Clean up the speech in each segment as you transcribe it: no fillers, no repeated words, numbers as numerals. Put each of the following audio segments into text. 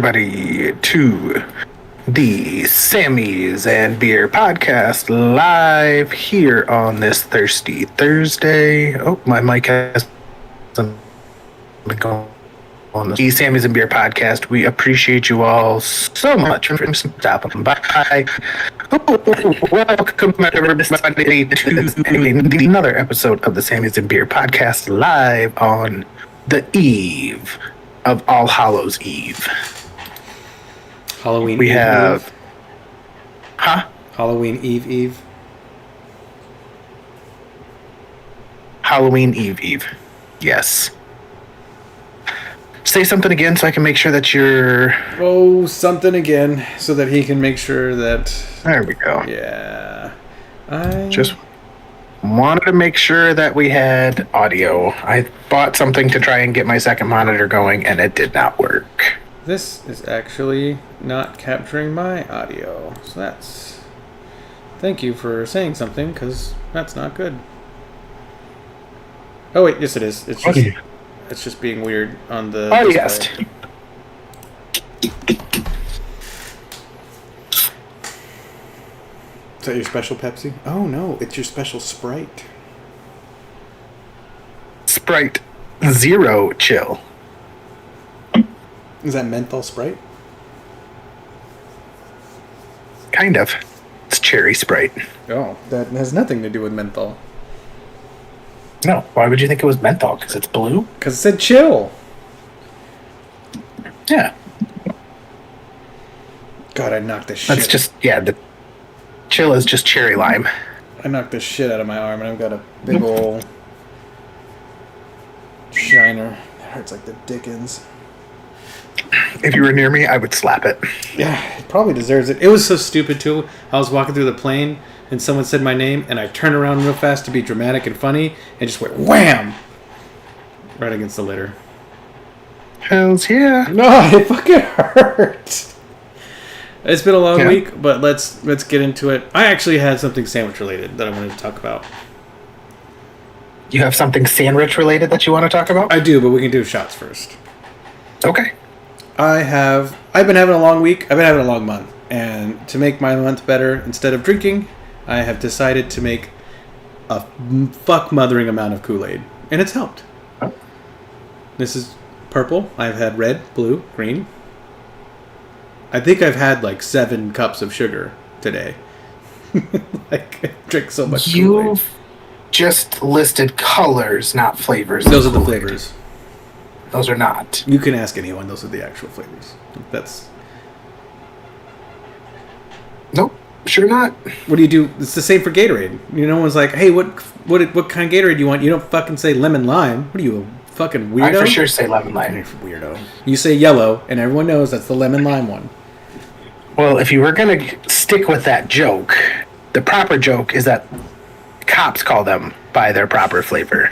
everybody, to the Sammy's and Beer podcast live here on this thirsty Thursday. Oh, my mic has been going on the Sammy's and Beer podcast. We appreciate you all so much for stopping by. Welcome everybody to another episode of the Sammy's and Beer podcast live on the eve of All Hallows Eve. Halloween we Eve. have Eve. Huh? Halloween Eve. Halloween Eve. Yes. Say something again so I can make sure that you're... Oh, something again so that he can make sure that... There we go. Yeah. Just wanted to make sure that we had audio. I bought something to try and get my second monitor going, and it did not work. This is actually not capturing my audio. So that's... Thank you for saying something, because that's not good. Oh, wait. Yes, it is. It's just... It's just being weird on the display. Is that your special Pepsi? Oh no, it's your special Sprite. Sprite Zero Chill. Is that menthol Sprite? Kind of. It's cherry Sprite. Oh, that has nothing to do with menthol. No, why would you think it was menthol? Because it's blue? Because it said chill. Yeah. God, I knocked the shit. That's just, yeah, the chill is just cherry lime. I knocked the shit out of my arm, and I've got a big ol' shiner. It hurts like the dickens. If you were near me, I would slap it. Yeah, it probably deserves it. It was so stupid, too. I was walking through the plane, and someone said my name, and I turned around real fast to be dramatic and funny, and just went wham! Right against the litter. Hells yeah. No, it fucking hurt. It's been a long week, but let's get into it. I actually had something sandwich related that I wanted to talk about. You have something sandwich related that you want to talk about? I do, but we can do shots first. Okay. I've been having a long week. I've been having a long month. And to make my month better, instead of drinking, I have decided to make a fuck-mothering amount of Kool-Aid. And it's helped. Oh. This is purple. I've had red, blue, green. I think I've had like 7 cups of sugar today. Like, I drink so much Kool-Aid. You've just listed colors, not flavors. Those are the flavors. Those are not. You can ask anyone. Those are the actual flavors. That's... Nope, sure not. What do you do? It's the same for Gatorade. You know, one's like, hey, what kind of Gatorade do you want? You don't fucking say lemon lime. What are you, a fucking weirdo? I for sure say lemon lime. Weirdo. You say yellow, and everyone knows that's the lemon lime one. Well, if you were going to stick with that joke, the proper joke is that cops call them by their proper flavor.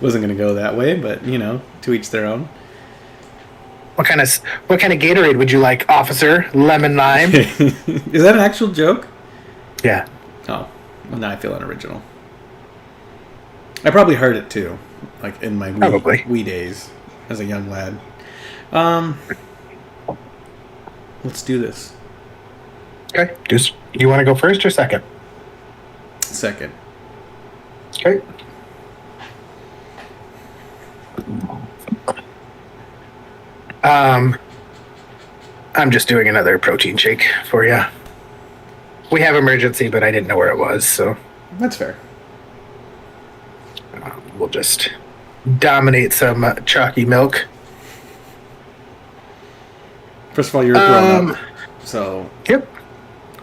Wasn't going to go that way, but, you know, to each their own. What kind of Gatorade would you like, officer? Lemon lime? Is that an actual joke? Yeah. Oh, well, now I feel unoriginal. I probably heard it too, like in my wee days as a young lad. Let's do this. Okay. You want to go first or second? Second. Okay. I'm just doing another protein shake for you. We have emergency, but I didn't know where it was, so... That's fair. We'll just dominate some chalky milk. First of all, you're a grown-up, so... Yep.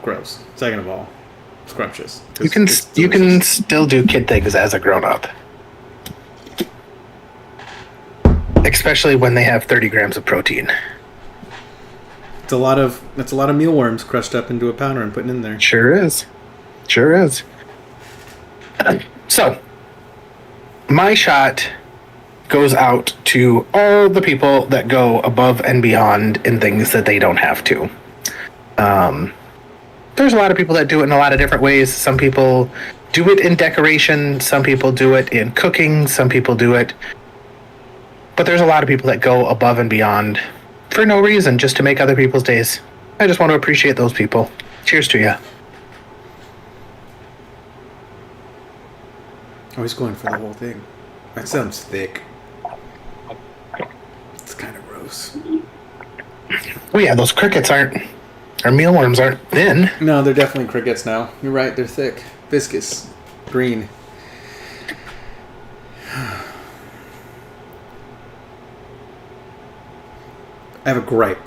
Gross. Second of all, scrumptious. You can still do kid things as a grown-up. Especially when they have 30 grams of protein. That's a lot of mealworms crushed up into a powder and putting in there. Sure is. So, my shot goes out to all the people that go above and beyond in things that they don't have to. There's a lot of people that do it in a lot of different ways. Some people do it in decoration. Some people do it in cooking. Some people do it But there's a lot of people that go above and beyond for no reason, just to make other people's days. I just want to appreciate those people. Cheers to you. Always going for the whole thing. That sounds thick. It's kind of gross. Well, yeah, those crickets aren't, or mealworms aren't thin. No, they're definitely crickets now. You're right, they're thick. Viscous. Green. I have a gripe.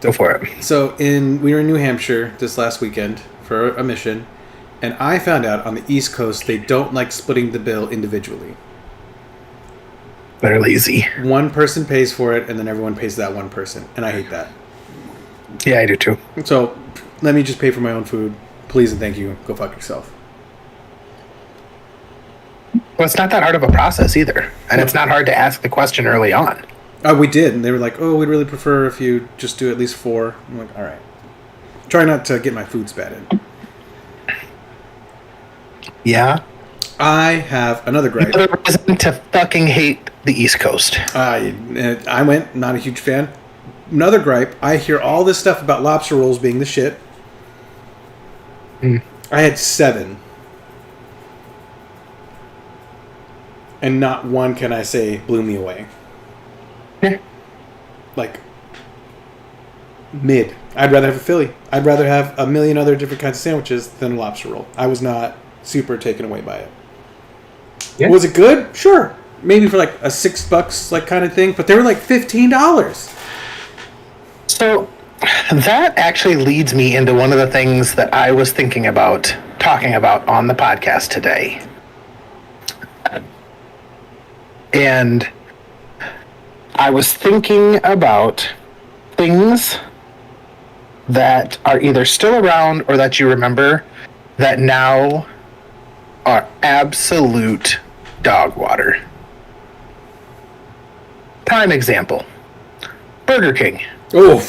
Go for it. So we were in New Hampshire this last weekend for a mission, and I found out on the East Coast they don't like splitting the bill individually. They're lazy. One person pays for it, and then everyone pays that one person, and I hate that. Yeah, I do too. So let me just pay for my own food, please and thank you. Go fuck yourself. Well, it's not that hard of a process either, and it's not hard to ask the question early on. We did, and they were like, "Oh, we'd really prefer if you just do at least 4." I'm like, "All right." Try not to get my food spat in. Yeah. I have another gripe. Another reason to fucking hate the East Coast. I went, not a huge fan. Another gripe. I hear all this stuff about lobster rolls being the shit. I had 7. And not one can I say blew me away. Yeah. Like, mid. I'd rather have a Philly. I'd rather have a million other different kinds of sandwiches than a lobster roll. I was not super taken away by it. Yeah. Was it good? Sure. Maybe for like a $6 like kind of thing, but they were like $15. So that actually leads me into one of the things that I was thinking about talking about on the podcast today. And I was thinking about things that are either still around or that you remember that now are absolute dog water. Prime example, Burger King. Oh,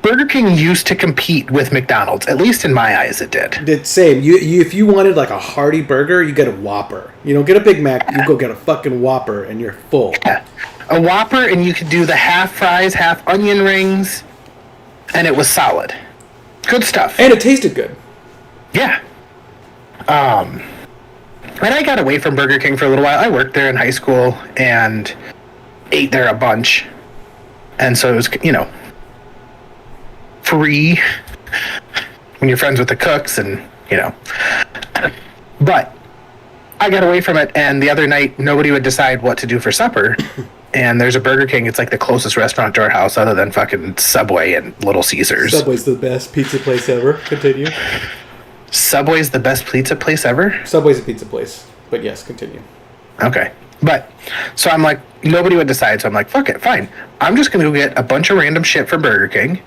Burger King used to compete with McDonald's, at least in my eyes it did. the same. You if you wanted like a hearty burger, you get a Whopper. You don't get a Big Mac, you go get a fucking Whopper and you're full. Yeah. A Whopper, and you could do the half fries, half onion rings, and it was solid. Good stuff. And it tasted good. Yeah. And I got away from Burger King for a little while. I worked there in high school and ate there a bunch. And so it was, free when you're friends with the cooks and, But I got away from it, and the other night, nobody would decide what to do for supper. And there's a Burger King. It's like the closest restaurant to our house other than fucking Subway and Little Caesars. Subway's the best pizza place ever. Continue. Subway's the best pizza place ever? Subway's a pizza place. But yes, continue. Okay. But, so I'm like, nobody would decide. So I'm like, fuck it, fine. I'm just going to go get a bunch of random shit from Burger King.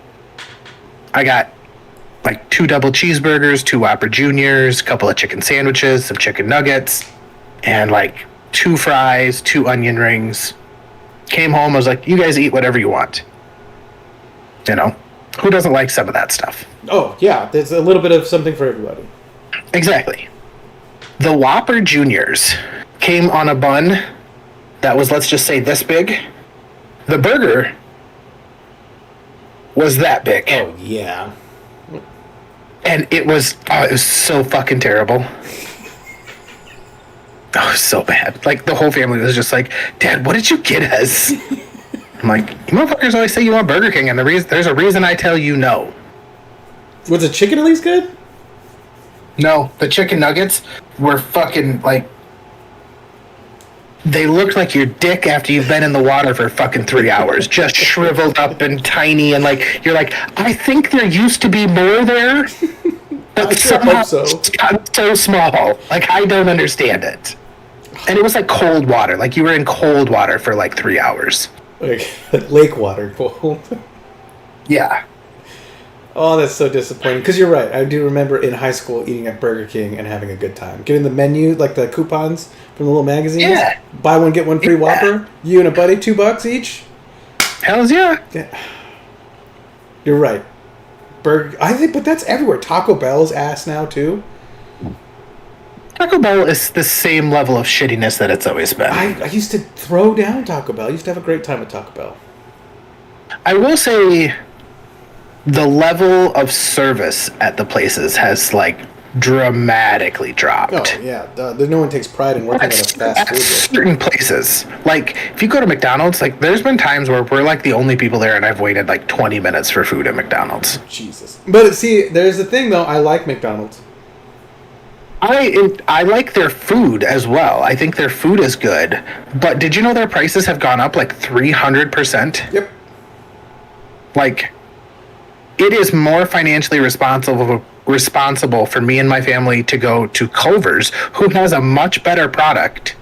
I got like 2 double cheeseburgers, 2 Whopper Juniors, a couple of chicken sandwiches, some chicken nuggets, and like 2 fries, 2 onion rings. Came home, I was like, you guys eat whatever you want. Who doesn't like some of that stuff? Oh, yeah. There's a little bit of something for everybody. Exactly. The Whopper Juniors came on a bun that was, let's just say, this big. The burger was that big. Oh, yeah. And it was so fucking terrible. Oh, it was so bad. Like, the whole family was just like, Dad, what did you get us? I'm like, you motherfuckers always say you want Burger King, and there's a reason I tell you no. Was the chicken at least good? No, the chicken nuggets were fucking, like, they looked like your dick after you've been in the water for fucking 3 hours. Just shriveled up and tiny, and like, you're like, I think there used to be more there. But I sure somehow hope so. it's gotten so small. Like, I don't understand it. And it was like cold water. Like, you were in cold water for like 3 hours. Like lake water cold. Yeah. Oh, that's so disappointing. Because you're right. I do remember in high school eating at Burger King and having a good time. Getting the menu, like the coupons from the little magazines. Yeah. Buy one, get one free Whopper. You and a buddy, $2 each. Hells yeah. Yeah. You're right. I think, but that's everywhere. Taco Bell's ass now, too. Taco Bell is the same level of shittiness that it's always been. I used to throw down Taco Bell. I used to have a great time at Taco Bell. I will say the level of service at the places has like dramatically dropped. Oh yeah, no one takes pride in working at a fast food. Certain places, like if you go to McDonald's, like there's been times where we're like the only people there, and I've waited like 20 minutes for food at McDonald's. Jesus. But see, there's the thing though. I like McDonald's. I like their food as well. I think their food is good, but did you know their prices have gone up like 300%? Yep. Like, it is more financially responsible for me and my family to go to Culver's, who has a much better product,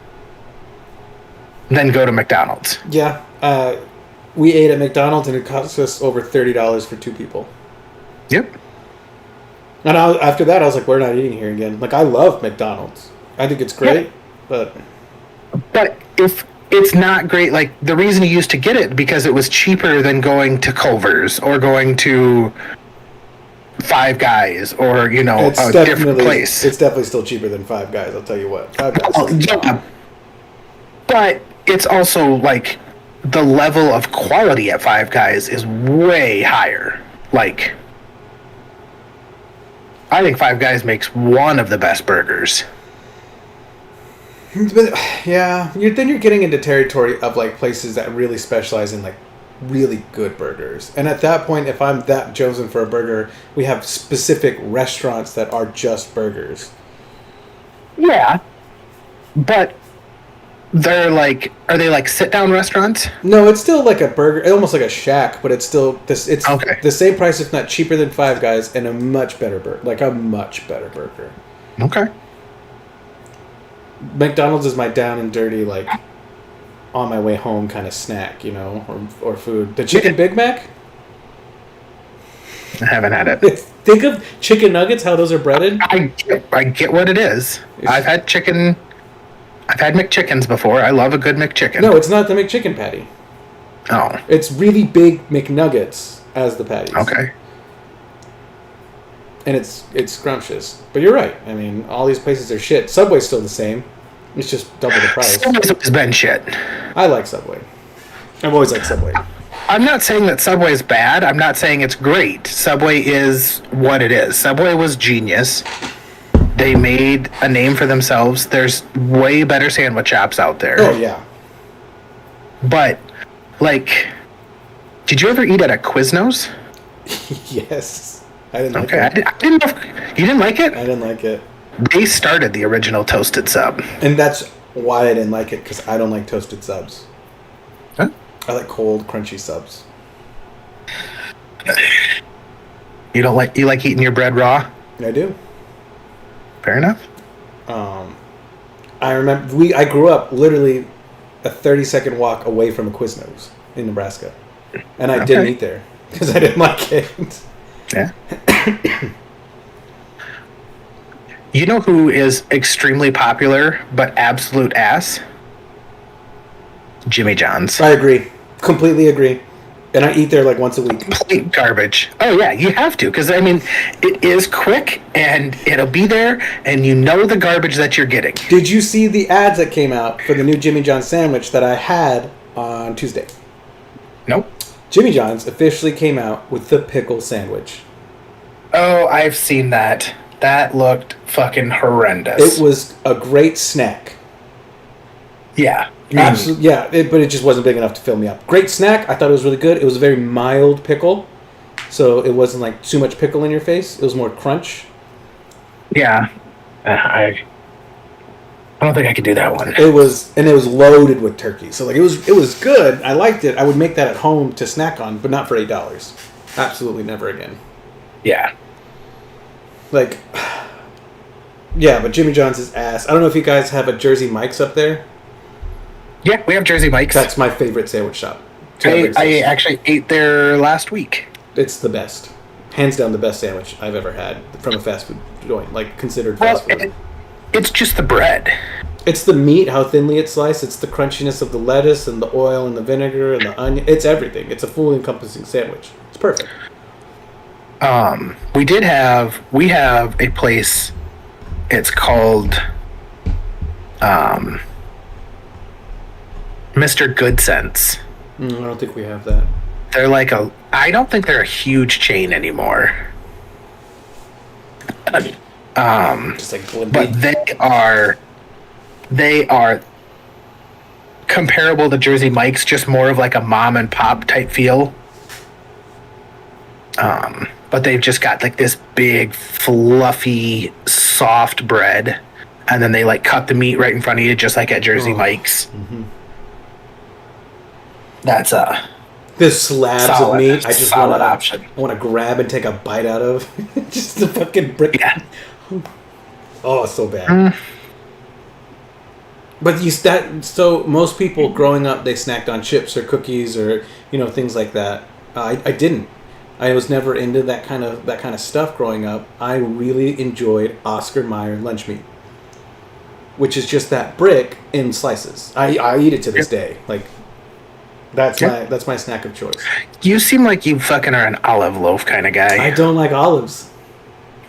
than go to McDonald's. Yeah. We ate at McDonald's and it cost us over $30 for 2 people. Yep. And after that, I was like, we're not eating here again. Like, I love McDonald's. I think it's great, Yeah. but if it's not great, like the reason you used to get it because it was cheaper than going to Culver's or going to Five Guys or a different place. It's definitely still cheaper than Five Guys. I'll tell you what. Five Guys. Oh, yeah. But it's also like the level of quality at Five Guys is way higher. Like, I think Five Guys makes one of the best burgers. But yeah, then you're getting into territory of like places that really specialize in like really good burgers. And at that point, if I'm that chosen for a burger, we have specific restaurants that are just burgers. Yeah, but are they like sit down restaurants? No, it's still like a burger, almost like a shack, but it's still it's okay. The same price, if not cheaper than Five Guys, and a much better burger, like a much better burger. Okay. McDonald's is my down and dirty, like on my way home kind of snack, or food. The chicken Big Mac. I haven't had it. Think of chicken nuggets, how those are breaded. I get what it is. I've had chicken. I've had McChickens before. I love a good McChicken. No, it's not the McChicken patty. Oh. It's really big McNuggets as the patties. Okay. And it's scrumptious. But you're right. I mean, all these places are shit. Subway's still the same. It's just double the price. Subway's always been shit. I like Subway. I've always liked Subway. I'm not saying that Subway is bad. I'm not saying it's great. Subway is what it is. Subway was genius. They made a name for themselves. There's way better sandwich shops out there. Oh, yeah. But, like, did you ever eat at a Quiznos? Yes. I didn't like it. it. I didn't know if, you didn't like it? I didn't like it. They started the original toasted sub. And that's why I didn't like it, because I don't like toasted subs. Huh? I like cold, crunchy subs. You like eating your bread raw? I do. Fair enough. I remember I grew up literally a 30-second walk away from a Quiznos in Nebraska, and I didn't eat there because I didn't like it. Yeah. You know who is extremely popular but absolute ass? Jimmy John's. I agree. Completely agree. And I eat there like once a week. Complete garbage. Oh, yeah, you have to. Because, I mean, it is quick, and it'll be there, and you know the garbage that you're getting. Did you see the ads that came out for the new Jimmy John's sandwich that I had on Tuesday? Nope. Jimmy John's officially came out with the pickle sandwich. Oh, I've seen that. That looked fucking horrendous. It was a great snack. Yeah. Absolutely, yeah, but it just wasn't big enough to fill me up. Great snack. I thought it was really good. It was a very mild pickle, so it wasn't like too much pickle in your face. It was more crunch. Yeah, I don't think I could do that one. It was loaded with turkey. So like it was good. I liked it. I would make that at home to snack on, but not for $8. Absolutely never again. Yeah. Like, yeah, but Jimmy John's is ass. I don't know if you guys have a Jersey Mike's up there. Yeah, we have Jersey Mike's. That's my favorite sandwich shop. I actually ate there last week. It's the best. Hands down the best sandwich I've ever had from a fast food joint, like considered fast food. It's just the bread. It's the meat, how thinly it's sliced. It's the crunchiness of the lettuce and the oil and the vinegar and the onion. It's everything. It's a full encompassing sandwich. It's perfect. We have a place. It's called um, Mr. Good Sense. I don't think we have that. They're like I don't think they're a huge chain anymore. Just like Blimpie. But they are comparable to Jersey Mike's, just more of like a mom and pop type feel. But they've just got like this big, fluffy, soft bread, and then they like cut the meat right in front of you, just like at Jersey Mike's. Mm-hmm. That's There's slabs solid, of meat. I just solid option. I want to grab and take a bite out of. Just the fucking brick. Yeah. Oh, it's so bad. But so most people growing up, they snacked on chips or cookies or things like that. I didn't. I was never into that kind of stuff growing up. I really enjoyed Oscar Mayer lunch meat, which is just that brick in slices. I eat it to this day. Like that's my snack of choice. You seem like you fucking are an olive loaf kind of guy. I don't like olives.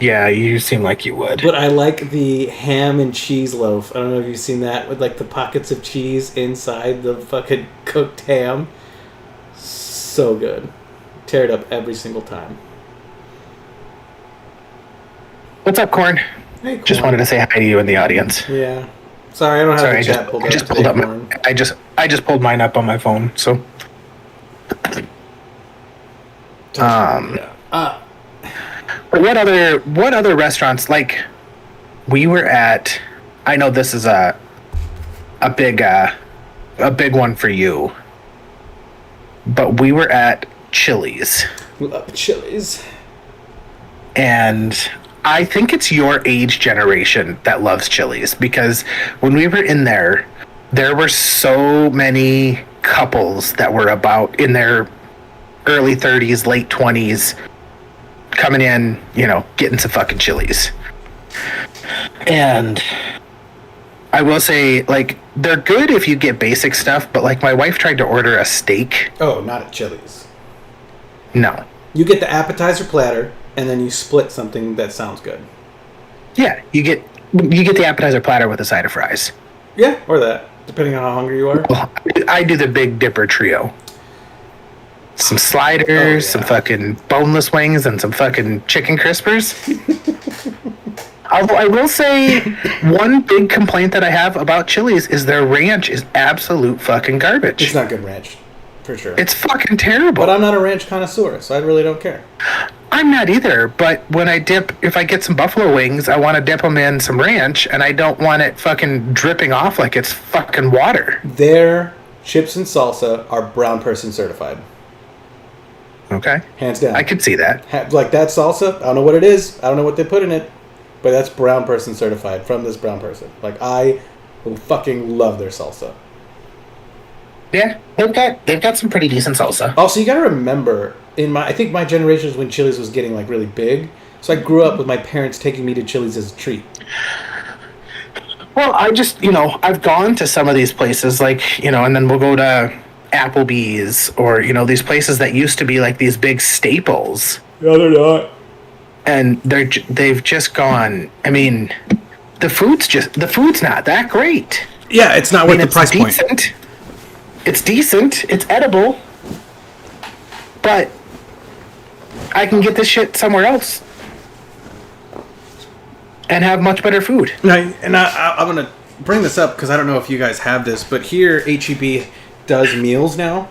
Yeah, you seem like you would. But I like the ham and cheese loaf. I don't know if you've seen that with like the pockets of cheese inside the fucking cooked ham. So good. Tear it up every single time. What's up, Corn? Hey, Corn. Just wanted to say hi to you in the audience. Yeah. Sorry, I don't have the chat pulled up. I just pulled mine up on my phone. So. But what other restaurants, like we were at? I know this is a big one for you, but we were at Chili's. We love Chili's. And I think it's your age generation that loves Chili's, because when we were in there were so many couples that were about in their early 30s, late 20s, coming in, getting some fucking Chili's. And I will say, like, they're good if you get basic stuff, but like my wife tried to order a steak. Oh, not at Chili's. No. You get the appetizer platter, and then you split something that sounds good. Yeah, you get the appetizer platter with a side of fries. Yeah, or that, depending on how hungry you are. Well, I do the Big Dipper trio. Some sliders, some fucking boneless wings, and some fucking chicken crispers. Although I will say, one big complaint that I have about Chili's is their ranch is absolute fucking garbage. It's not good ranch, for sure. It's fucking terrible. But I'm not a ranch connoisseur, so I really don't care. I'm not either, but when if I get some buffalo wings, I want to dip them in some ranch, and I don't want it fucking dripping off like it's fucking water. Their chips and salsa are brown person certified. Okay. Hands down. I could see that. Like that salsa, I don't know what it is. I don't know what they put in it. But that's brown person certified from this brown person. Like, I fucking love their salsa. Yeah, they've got some pretty decent salsa. Also, you gotta remember, I think my generation is when Chili's was getting like really big. So I grew up with my parents taking me to Chili's as a treat. Well, I just, I've gone to some of these places, like, and then we'll go to Applebee's or, these places that used to be like these big staples. No, they're not. And they've just gone. I mean, the food's not that great. Yeah, it's not worth the price point. It's decent. It's edible. But I can get this shit somewhere else and have much better food. And I'm going to bring this up because I don't know if you guys have this, but here HEB does meals now.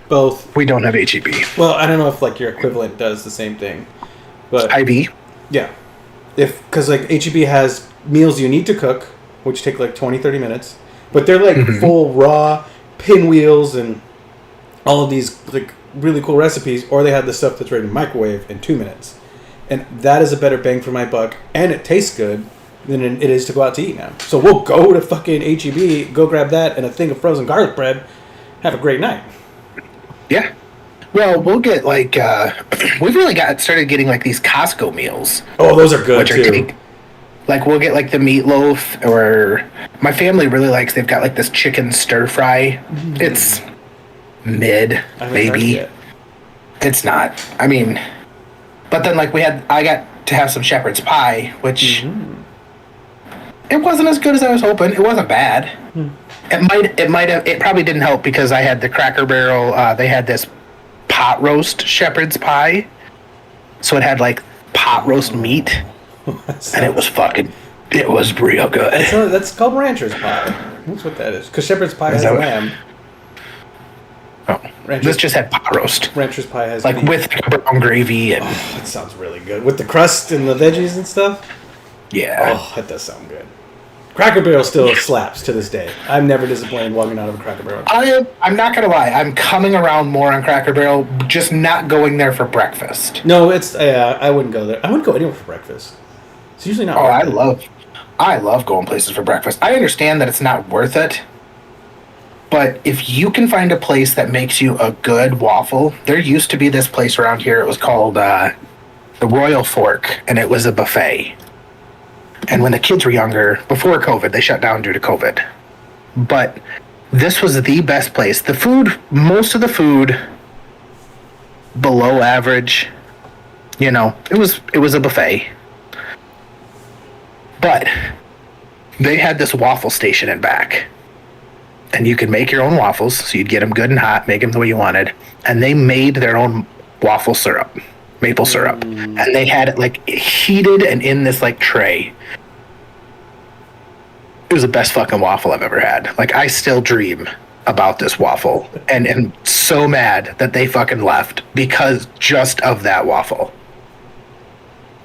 Both. We don't have HEB. Well, I don't know if like your equivalent does the same thing. But IV? Yeah. Because like HEB has meals you need to cook, which take like 20-30 minutes. But they're like full raw pinwheels and all of these like really cool recipes, or they have the stuff that's ready to microwave in 2 minutes. And that is a better bang for my buck, and it tastes good than it is to go out to eat now. So we'll go to fucking HEB, go grab that and a thing of frozen garlic bread, have a great night. Yeah. Well, we'll get like we've really started getting like these Costco meals. Oh, those are good too. Like we'll get like the meatloaf, or my family really likes. They've got like this chicken stir fry. It's mid, maybe. It's not. I mean, but then like I got to have some shepherd's pie, which It wasn't as good as I was hoping. It wasn't bad. It probably didn't help because I had the Cracker Barrel. They had this pot roast shepherd's pie, so it had like pot roast meat, and it was real good. So that's called rancher's pie. That's what that is. Because shepherd's pie has lamb. Oh, this just had pot roast. Rancher's pie has like meat. with brown gravy and. Oh, that sounds really good with the crust and the veggies and stuff. Yeah. Oh, that does sound good. Cracker Barrel still slaps to this day. I'm never disappointed walking out of a Cracker Barrel. I'm not gonna lie. I'm coming around more on Cracker Barrel, just not going there for breakfast. No, it's I wouldn't go there. I wouldn't go anywhere for breakfast. It's usually not. Oh, I love going places for breakfast. I understand that it's not worth it, but if you can find a place that makes you a good waffle, there used to be this place around here. It was called the Royal Fork, and it was a buffet. And when the kids were younger, before COVID, they shut down due to COVID. But this was the best place. The food, most of the food, below average. You know, it was a buffet. But they had this waffle station in back. And you could make your own waffles, so you'd get them good and hot, make them the way you wanted. And they made their own waffle syrup. Maple syrup, and they had it like heated and in this like tray. It was the best fucking waffle I've ever had. Like, I still dream about this waffle, and am so mad that they fucking left because just of that waffle.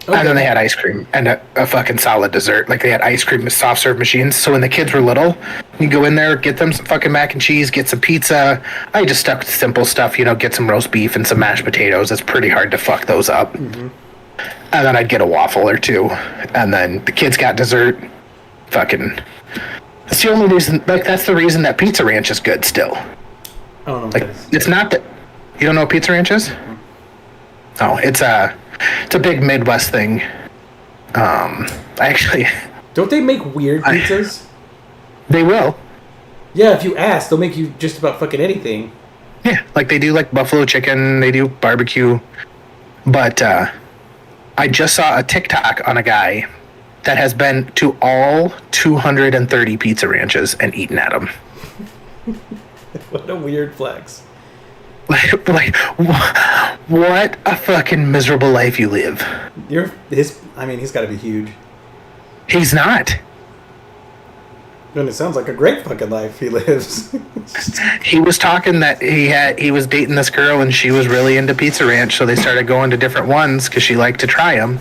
Okay. And then they had ice cream and a fucking solid dessert. Like, they had ice cream with soft serve machines. So when the kids were little, you go in there, get them some fucking mac and cheese, get some pizza. I just stuck with simple stuff, you know, get some roast beef and some mashed potatoes. It's pretty hard to fuck those up. Mm-hmm. And then I'd get a waffle or two. And then the kids got dessert. Fucking. That's the only reason, like, that's the reason that Pizza Ranch is good still. I don't know. Like, it's not that. You don't know what Pizza Ranch is? Mm-hmm. Oh, it's a big Midwest thing. Actually, don't they make weird pizzas? They will. Yeah, if you ask, they'll make you just about fucking anything. Yeah, like they do like buffalo chicken, they do barbecue. But I just saw a TikTok on a guy that has been to all 230 Pizza Ranches and eaten at them. What a weird flex. Like, what a fucking miserable life you live. He's got to be huge. He's not. And it sounds like a great fucking life he lives. He was talking that he was dating this girl and she was really into Pizza Ranch, so they started going to different ones because she liked to try them.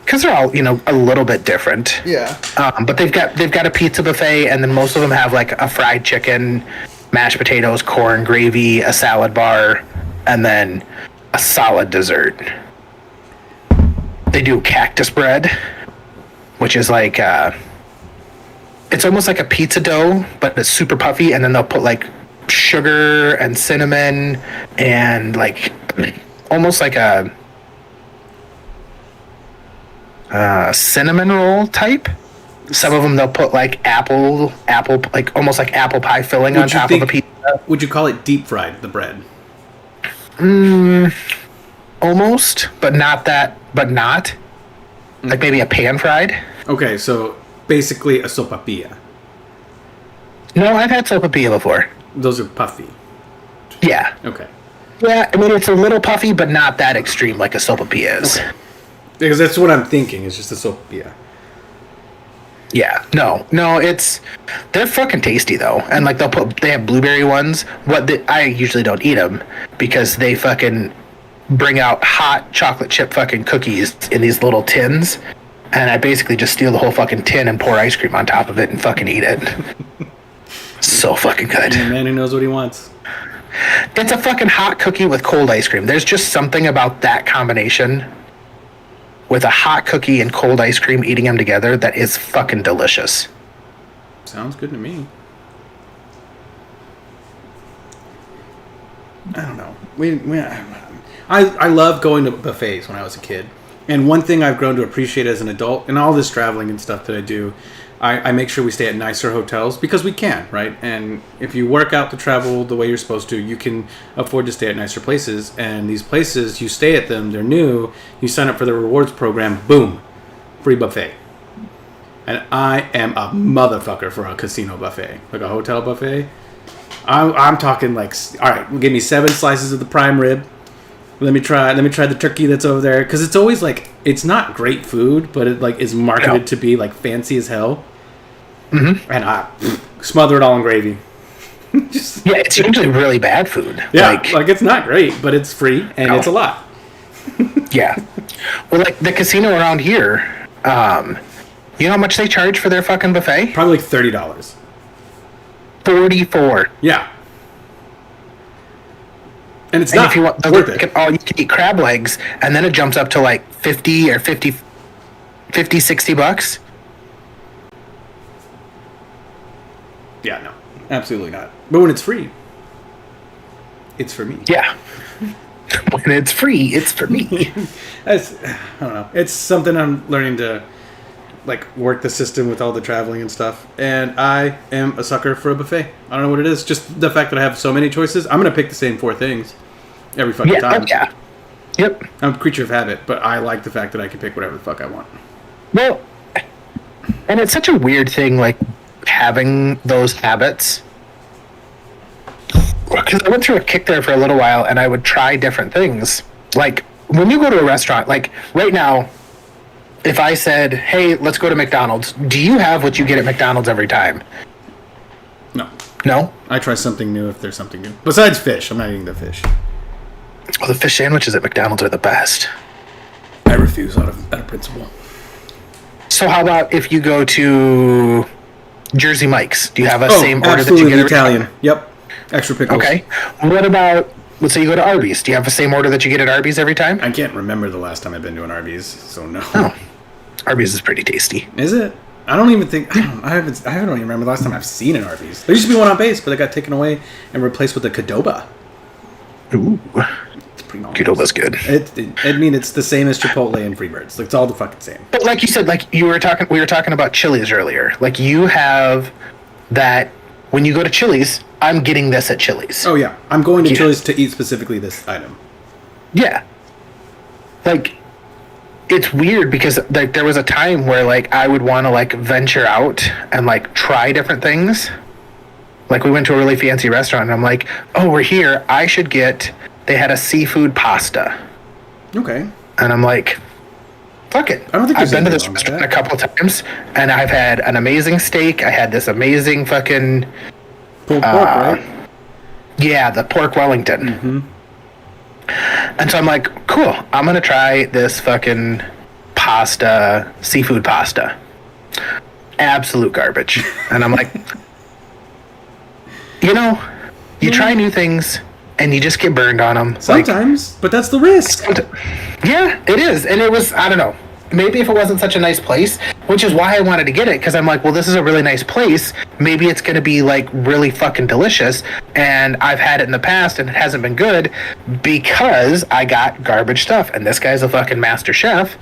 Because they're all, you know, a little bit different. Yeah. But they've got a pizza buffet, and then most of them have like a fried chicken, mashed potatoes, corn, gravy, a salad bar, and then a solid dessert. They do cactus bread, which is like it's almost like a pizza dough, but it's super puffy, and then they'll put like sugar and cinnamon and like almost like a cinnamon roll type. Some of them they'll put like apple, like almost like apple pie filling on top of the pizza. Would you call it deep fried, the bread? Almost, but not that. But not like maybe a pan fried. Okay, so basically a sopapilla. No, I've had sopapilla before. Those are puffy. Yeah. Okay. Yeah, I mean it's a little puffy, but not that extreme like a sopapilla is. Okay. Because that's what I'm thinking. It's just a sopapilla. Yeah, no, they're fucking tasty though, and like they have blueberry ones. I usually don't eat them because they fucking bring out hot chocolate chip fucking cookies in these little tins, and I basically just steal the whole fucking tin and pour ice cream on top of it and fucking eat it. So fucking good. The man who knows what he wants. It's a fucking hot cookie with cold ice cream. There's just something about that combination. With a hot cookie and cold ice cream, eating them together, that is fucking delicious. Sounds good to me. I don't know. I love going to buffets when I was a kid. And one thing I've grown to appreciate as an adult, and all this traveling and stuff that I do, I make sure we stay at nicer hotels because we can, right? And if you work out to travel the way you're supposed to, you can afford to stay at nicer places. And these places, you stay at them, they're new, you sign up for the rewards program, boom, free buffet. And I am a motherfucker for a casino buffet, like a hotel buffet. I'm talking like, all right, give me 7 slices of the prime rib. Let me try the turkey that's over there, because it's always like, it's not great food, but it like is marketed to be like fancy as hell. Mm-hmm. And I smother it all in gravy. Yeah, it's usually really bad food. Yeah, like it's not great, but it's free and it's a lot. Yeah. Well, like the casino around here, you know how much they charge for their fucking buffet? Probably like $30. $44. Yeah. And it's not if you want worth it. You can eat crab legs, and then it jumps up to like 50 or 50, $60. Yeah, no. Absolutely not. But when it's free, it's for me. Yeah. When it's free, it's for me. I don't know. It's something I'm learning to like work the system with all the traveling and stuff. And I am a sucker for a buffet. I don't know what it is. Just the fact that I have so many choices. I'm going to pick the same 4 things every fucking time. Yeah. Yep. I'm a creature of habit, but I like the fact that I can pick whatever the fuck I want. Well, and it's such a weird thing, like, having those habits. Because I went through a kick there for a little while, and I would try different things. Like, when you go to a restaurant, like, right now, if I said, hey, let's go to McDonald's, do you have what you get at McDonald's every time? No. No? I try something new if there's something new. Besides fish. I'm not eating the fish. Well, the fish sandwiches at McDonald's are the best. I refuse out of principle. So how about if you go to Jersey Mike's? Do you have a same order that you absolutely get every Italian. time? Yep. Extra pickles. Okay. What about, let's say you go to Arby's. Do you have the same order that you get at Arby's every time? I can't remember the last time I've been to an Arby's, so no. Oh. Arby's is pretty tasty. Is it? I don't even think I don't even remember the last time I've seen an Arby's. There used to be one on base, but it got taken away and replaced with a Qdoba. Ooh. It's pretty nice. Qdoba's good. I mean, it's the same as Chipotle and Freebirds. Like, it's all the fucking same. But like you said, like we were talking about Chili's earlier. Like you have that when you go to Chili's, I'm getting this at Chili's. Oh yeah, I'm going to Chili's to eat specifically this item. Yeah. Like it's weird because like there was a time where like I would want to like venture out and like try different things. Like we went to a really fancy restaurant and I'm like, oh, we're here. I should get. They had a seafood pasta. Okay. And I'm like, fuck it. I don't think I've been to this wrong with restaurant that. a couple of times, and I've had an amazing steak. I had this amazing fucking Pulled pork, right? yeah, the pork Wellington. Mm-hmm. And so I'm like, cool. I'm gonna try this fucking pasta, seafood pasta. Absolute garbage. And I'm like, you know, you try new things and you just get burned on them. Sometimes, but that's the risk. Yeah, it is. And it was, I don't know, maybe if it wasn't such a nice place, which is why I wanted to get it, because I'm like, well, this is a really nice place. Maybe it's going to be, like, really fucking delicious. And I've had it in the past, and it hasn't been good because I got garbage stuff. And this guy's a fucking master chef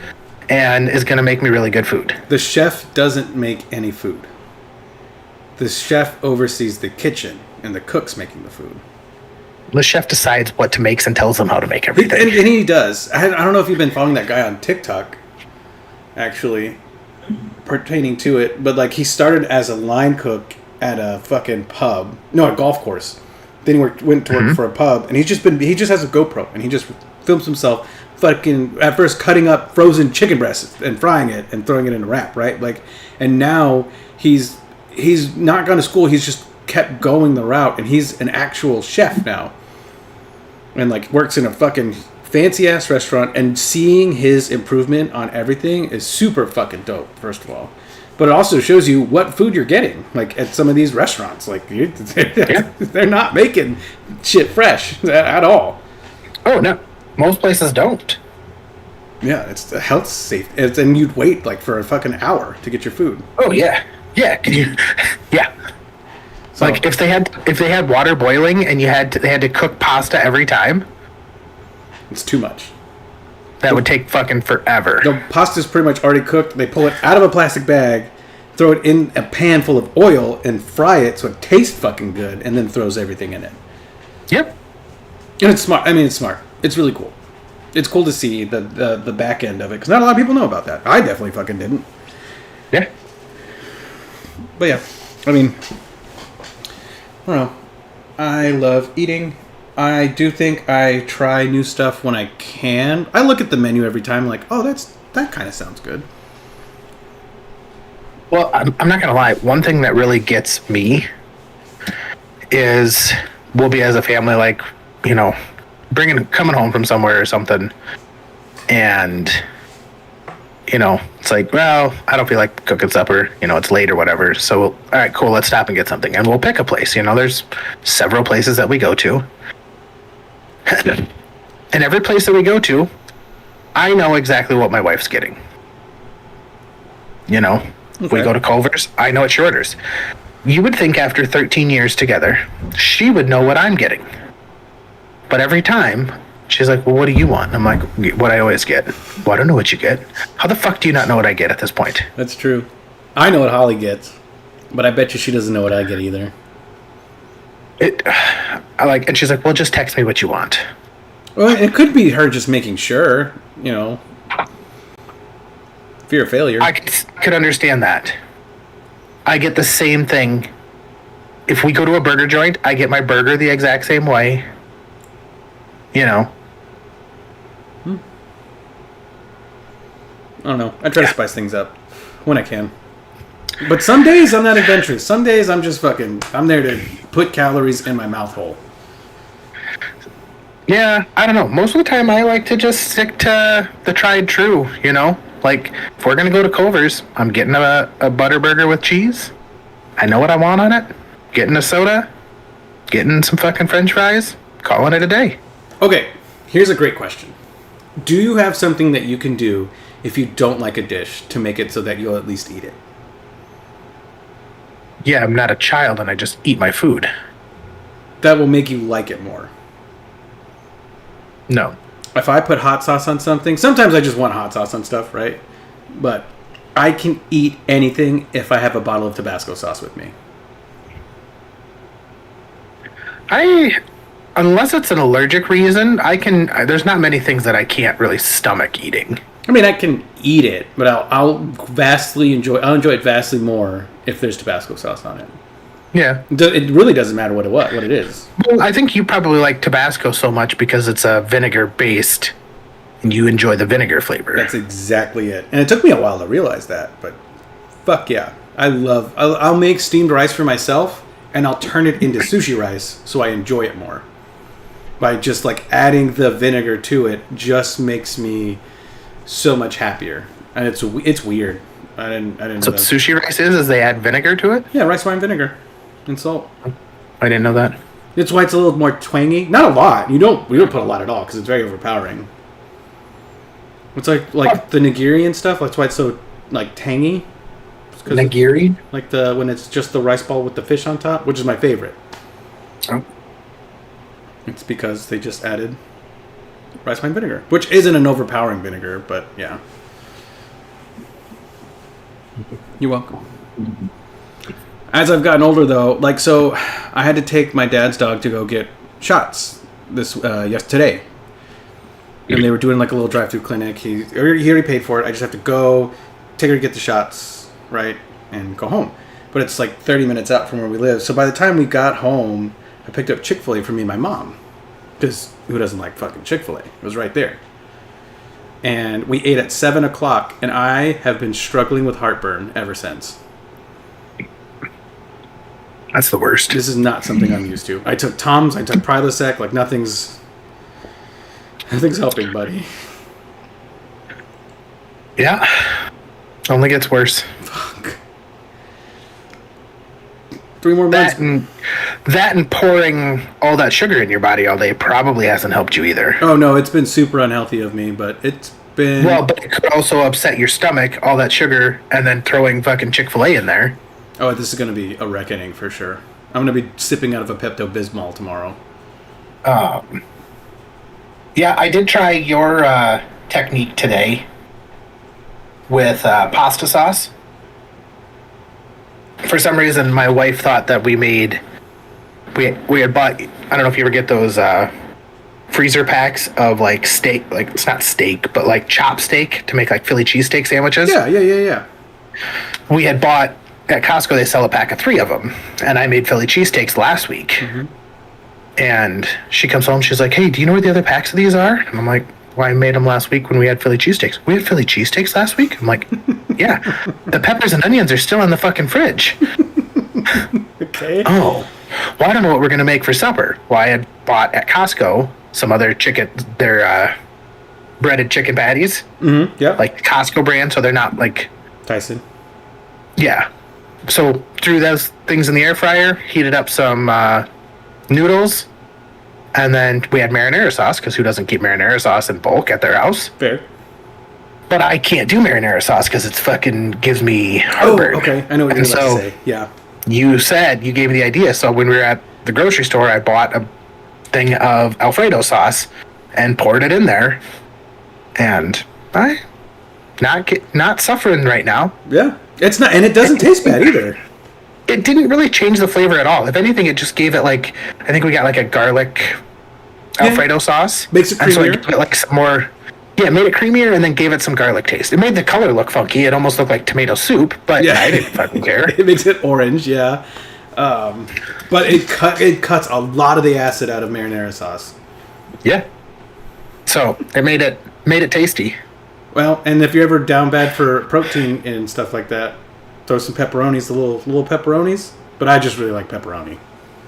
and is going to make me really good food. The chef doesn't make any food. The chef oversees the kitchen, and the cook's making the food. The chef decides what to make and tells them how to make everything. And he does. I don't know if you've been following that guy on TikTok, actually, pertaining to it, but like he started as a line cook at a fucking pub. No, a golf course. Then he went to work for a pub, and he just has a GoPro, and he just films himself fucking at first cutting up frozen chicken breasts and frying it and throwing it in a wrap, right? Like, and now he's not gone to school. He's just kept going the route, and he's an actual chef now, and like works in a fucking fancy ass restaurant. And seeing his improvement on everything is super fucking dope, first of all, but it also shows you what food you're getting, like at some of these restaurants. Like they're not making shit fresh at all. Oh no, most places don't. Yeah, it's a health safe, and you'd wait like for a fucking hour to get your food. Oh yeah, yeah. Yeah. So, Like if they had water boiling and they had to cook pasta every time, it's too much. that would take fucking forever. The pasta's pretty much already cooked. They pull it out of a plastic bag, throw it in a pan full of oil, and fry it so it tastes fucking good, and then throws everything in it. Yep. And it's smart. I mean, it's smart. It's really cool. It's cool to see the back end of it, because not a lot of people know about that. I definitely fucking didn't. Yeah. But yeah, I mean, I don't know. I love eating. I do think I try new stuff when I can. I look at the menu every time, like, oh, that kind of sounds good. Well, I'm not gonna lie. One thing that really gets me is we'll be as a family, like, coming home from somewhere or something, and it's like, well, I don't feel like cooking supper. It's late or whatever. So, all right, cool. Let's stop and get something, and we'll pick a place. There's several places that we go to, and every place that we go to, I know exactly what my wife's getting. If we go to Culver's, I know what she orders. You would think after 13 years together, she would know what I'm getting. But every time, she's like, well, what do you want? I'm like, what I always get. Well, I don't know what you get. How the fuck do you not know what I get at this point? That's true. I know what Holly gets, but I bet you she doesn't know what I get either. And she's like, well, just text me what you want. Well, it could be her just making sure, fear of failure. I could understand that. I get the same thing. If we go to a burger joint, I get my burger the exact same way. I don't know. I try to spice things up when I can. But some days I'm not adventurous. Some days I'm just I'm there to put calories in my mouth hole. Yeah, I don't know. Most of the time I like to just stick to the tried true, Like, if we're going to go to Culver's, I'm getting a butter burger with cheese. I know what I want on it. Getting a soda. Getting some fucking french fries. Calling it a day. Okay, here's a great question. Do you have something that you can do if you don't like a dish to make it so that you'll at least eat it? Yeah, I'm not a child and I just eat my food. That will make you like it more. No. If I put hot sauce on something, sometimes I just want hot sauce on stuff, right? But I can eat anything if I have a bottle of Tabasco sauce with me. Unless it's an allergic reason, there's not many things that I can't really stomach eating. I mean, I can eat it, but I'll enjoy it vastly more if there's Tabasco sauce on it. Yeah. It really doesn't matter what it is. Well, I think you probably like Tabasco so much because it's a vinegar based and you enjoy the vinegar flavor. That's exactly it. And it took me a while to realize that, but fuck yeah. I'll make steamed rice for myself and I'll turn it into sushi rice so I enjoy it more. By just adding the vinegar to it just makes me so much happier. And it's weird. I didn't know so that. Sushi rice is they add vinegar to it? Yeah, rice wine vinegar and salt. I didn't know that. It's why it's a little more twangy. Not a lot. We don't put a lot at all because it's very overpowering. It's like the nigiri and stuff. That's why it's so tangy. Nigiri? When it's just the rice ball with the fish on top, which is my favorite. Oh. It's because they just added rice wine vinegar, which isn't an overpowering vinegar, but yeah. You're welcome. As I've gotten older, though, I had to take my dad's dog to go get shots today, and they were doing a little drive-through clinic. He already paid for it. I just have to go take her to get the shots, right, and go home. But it's 30 minutes out from where we live. So by the time we got home, I picked up Chick-fil-A for me and my mom, because who doesn't like fucking Chick-fil-A? It was right there. And we ate at 7 o'clock, and I have been struggling with heartburn ever since. That's the worst. This is not something I'm used to. I took Tums, I took Prilosec, nothing's helping, buddy. Yeah. Only gets worse. Fuck. 3 more months. That and pouring all that sugar in your body all day probably hasn't helped you either. Oh, no, it's been super unhealthy of me, but it's been... Well, but it could also upset your stomach, all that sugar, and then throwing fucking Chick-fil-A in there. Oh, this is going to be a reckoning for sure. I'm going to be sipping out of a Pepto-Bismol tomorrow. Yeah, I did try your technique today with pasta sauce. For some reason, my wife thought that we had bought, I don't know if you ever get those freezer packs of steak, it's not steak, but chop steak to make Philly cheesesteak sandwiches. Yeah. We had bought at Costco they sell a pack of 3 of them, and I made Philly cheesesteaks last week. Mm-hmm. And she comes home, she's like, "Hey, do you know where the other packs of these are?" And I'm like, "Well, I made them last week when we had Philly cheesesteaks." "We had Philly cheesesteaks last week?" I'm like, "Yeah, the peppers and onions are still in the fucking fridge." Okay. "Oh, well, I don't know what we're gonna make for supper." Well, I had bought at Costco some other their breaded chicken patties, Mm-hmm. Yep. like Costco brand, so they're not like, Tyson. yeah. So threw those things in the air fryer, heated up some noodles, and then we had marinara sauce, because who doesn't keep marinara sauce in bulk at their house? Fair. But I can't do marinara sauce because it's fucking gives me heartburn. Oh, okay. I know what you're And about so to say. Yeah. you gave me the idea. So when we were at the grocery store, I bought a thing of Alfredo sauce and poured it in there, and I not suffering right now. Yeah. It's not, and it doesn't taste bad either. It didn't really change the flavor at all. If anything, it just gave it like, I think we got like a garlic Alfredo sauce. Makes it And so creamier. it gave it like some more, yeah, it made it creamier and then gave it some garlic taste. It made the color look funky. It almost looked like tomato soup, but Yeah. I didn't fucking care. It makes it orange, yeah. But it cuts a lot of the acid out of marinara sauce. Yeah. So it made it tasty. Well, and if you're ever down bad for protein and stuff like that, throw some pepperonis, the little pepperonis. But I just really like pepperoni,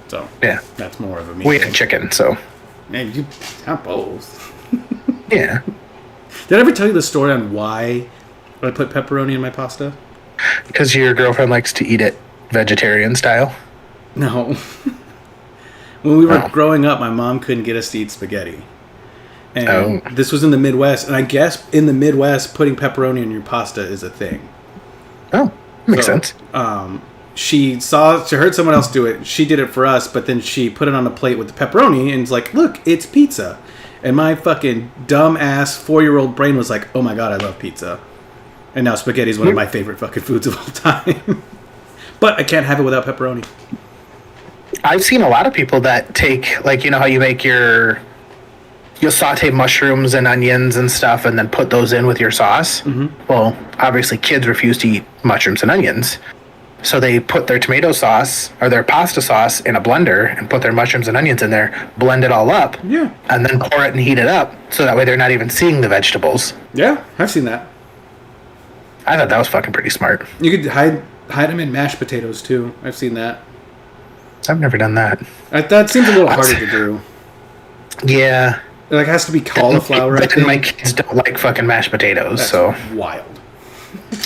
so Yeah. that's more of a meat We thing. had chicken, so Man, you have both. yeah. Did I ever tell you the story on why I put pepperoni in my pasta? Because your girlfriend likes to eat it vegetarian style. No. When we were Oh. growing up, my mom couldn't get us to eat spaghetti. And Oh. this was in the Midwest, and I guess in the Midwest, putting pepperoni in your pasta is a thing. Oh, makes So, sense. She heard someone else do it. She did it for us, but then she put it on a plate with the pepperoni and was like, "Look, it's pizza." And my fucking dumb ass 4-year-old brain was like, "Oh my god, I love pizza." And now spaghetti is one of my favorite fucking foods of all time. But I can't have it without pepperoni. I've seen a lot of people that take, like, you know how you make you'll saute mushrooms and onions and stuff and then put those in with your sauce. Mm-hmm. Well, obviously kids refuse to eat mushrooms and onions. So they put their tomato sauce or their pasta sauce in a blender and put their mushrooms and onions in there, blend it all up, Yeah. and then pour it and heat it up so that way they're not even seeing the vegetables. Yeah, I've seen that. I thought that was fucking pretty smart. You could hide them in mashed potatoes too. I've seen that. I've never done that. That seems a little harder to do. Yeah. It like has to be cauliflower. I But think. my kids don't like fucking mashed potatoes, That's so wild.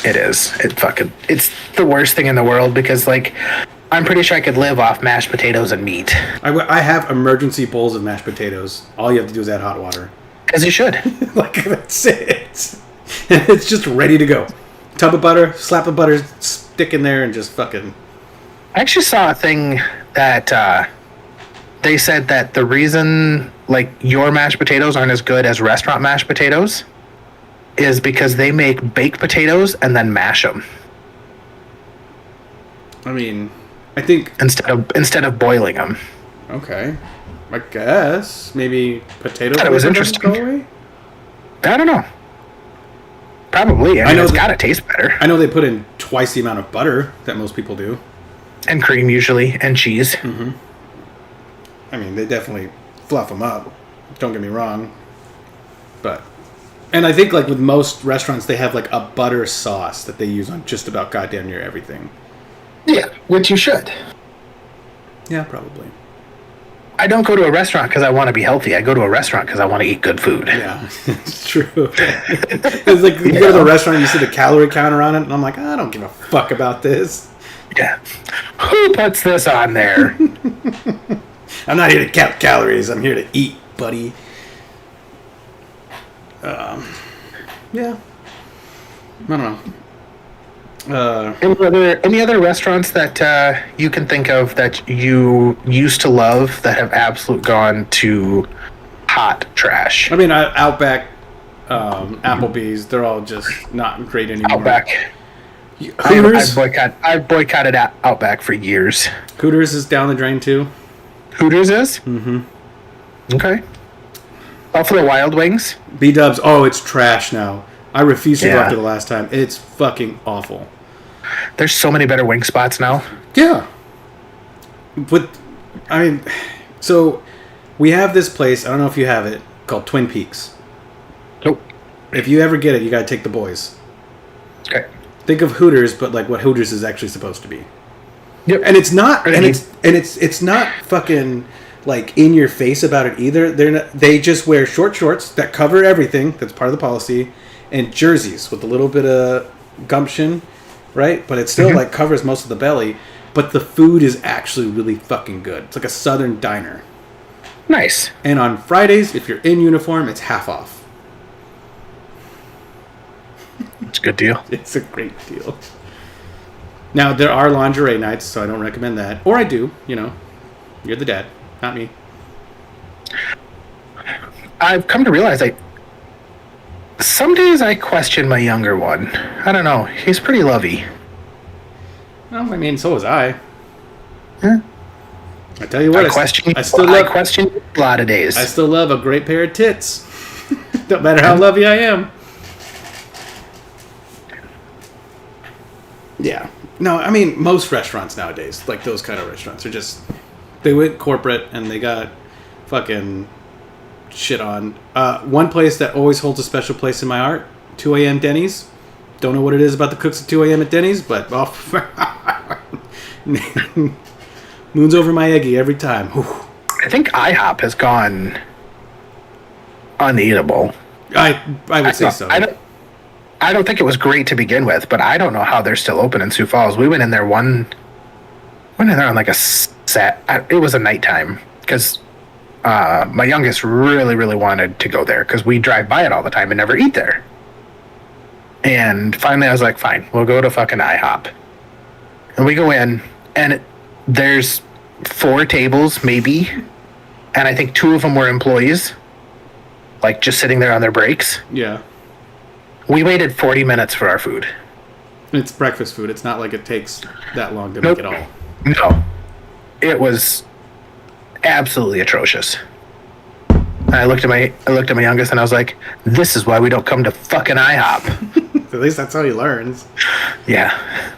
it is. It's the worst thing in the world because, like, I'm pretty sure I could live off mashed potatoes and meat. I have emergency bowls of mashed potatoes. All you have to do is add hot water. As you should. Like, that's it. And it's just ready to go. Tub of butter, slap of butter, stick in there, and just fucking. I actually saw a thing that they said that the reason, like, your mashed potatoes aren't as good as restaurant mashed potatoes is because they make baked potatoes and then mash them I mean, I think. instead of boiling them. Okay. I guess. Maybe potato Thought it was flavor doesn't interesting. go away? I don't know. Probably. I mean, know it's that- got to taste better. I know they put in twice the amount of butter that most people do. And cream usually, and cheese. I mean, they definitely fluff them up. Don't get me wrong. But. And I think, like, with most restaurants, they have, like, a butter sauce that they use on just about goddamn near everything. Yeah, which you should. Yeah, probably. I don't go to a restaurant because I want to be healthy. I go to a restaurant because I want to eat good food. Yeah, it's true. It's like you go to the restaurant, you see the calorie counter on it, and I'm like, I don't give a fuck about this. Yeah. Who puts this on there? I'm not here to count calories. I'm here to eat, buddy. Yeah. I don't know. Any other restaurants that you can think of that you used to love that have absolute gone to hot trash? I mean, Outback, Applebee's, they're all just not great anymore. Outback. Hooters. I've boycotted Outback for years. Hooters is down the drain too. Hooters is? Mm-hmm. Okay. Buffalo Wild Wings? B-Dubs, oh, it's trash now. I refuse to go Yeah. after the last time. It's fucking awful. There's so many better wing spots now. Yeah. But, I mean, so we have this place, I don't know if you have it, called Twin Peaks. Nope. If you ever get it, you gotta take the boys. Okay. Think of Hooters, but like what Hooters is actually supposed to be. Yep. And it's not, it's not fucking like in your face about it either. They just wear short shorts that cover everything. That's part of the policy, and jerseys with a little bit of gumption, right? But it still like covers most of the belly. But the food is actually really fucking good. It's like a southern diner. Nice. And on Fridays, if you're in uniform, it's half off. It's a good deal. It's a great deal. Now, there are lingerie nights, so I don't recommend that. Or I do, you know. You're the dad, not me. I've come to realize, like, some days I question my younger one. I don't know. He's pretty lovey. Well, I mean, so was I. Yeah. I tell you what, I question a lot of days. I still love a great pair of tits. Don't matter how lovey I am. Yeah. No, I mean, most restaurants nowadays, like those kind of restaurants, are just... They went corporate and they got fucking shit on. One place that always holds a special place in my heart, 2 a.m. Denny's. Don't know what it is about the cooks at 2 a.m. at Denny's, but... moon's over my eggy every time. Whew. I think IHOP has gone uneatable. I would say so. I don't think it was great to begin with, but I don't know how they're still open in Sioux Falls. We went in there on like it was a nighttime because my youngest really, really wanted to go there because we drive by it all the time and never eat there. And finally I was like, fine, we'll go to fucking IHOP. And we go in and there's 4 tables maybe, and I think 2 of them were employees, like just sitting there on their breaks. Yeah. We waited 40 minutes for our food. It's breakfast food. It's not like it takes that long to make it all. No. It was absolutely atrocious. I looked at my youngest and I was like, this is why we don't come to fucking IHOP. At least that's how he learns. Yeah.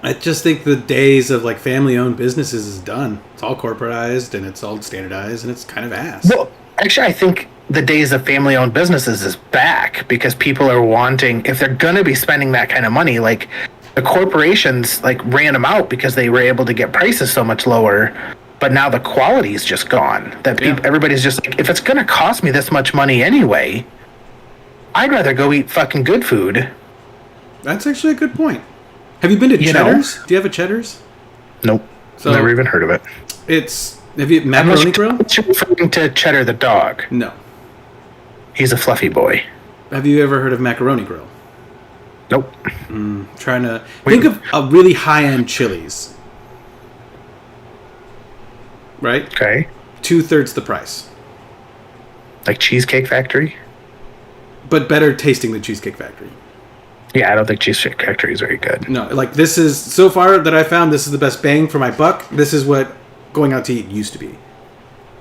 I just think the days of like family-owned businesses is done. It's all corporatized and it's all standardized and it's kind of ass. Well, actually, I think the days of family-owned businesses is back because people are wanting, if they're going to be spending that kind of money, like the corporations like ran them out because they were able to get prices so much lower, but now the quality's just gone. Everybody's just like, if it's going to cost me this much money anyway, I'd rather go eat fucking good food. That's actually a good point. Have you been to Cheddar's? Do you have a Cheddar's? Nope. So, never even heard of it. Have you Macaroni Grill? You're referring to Cheddar the dog. No. He's a fluffy boy. Have you ever heard of Macaroni Grill? Nope. Trying to think of a really high-end Chili's. Right? Okay. 2/3 the price. Like Cheesecake Factory? But better tasting than Cheesecake Factory. Yeah, I don't think Cheesecake Factory is very good. No, like this is, so far that I found, this is the best bang for my buck. This is what going out to eat used to be.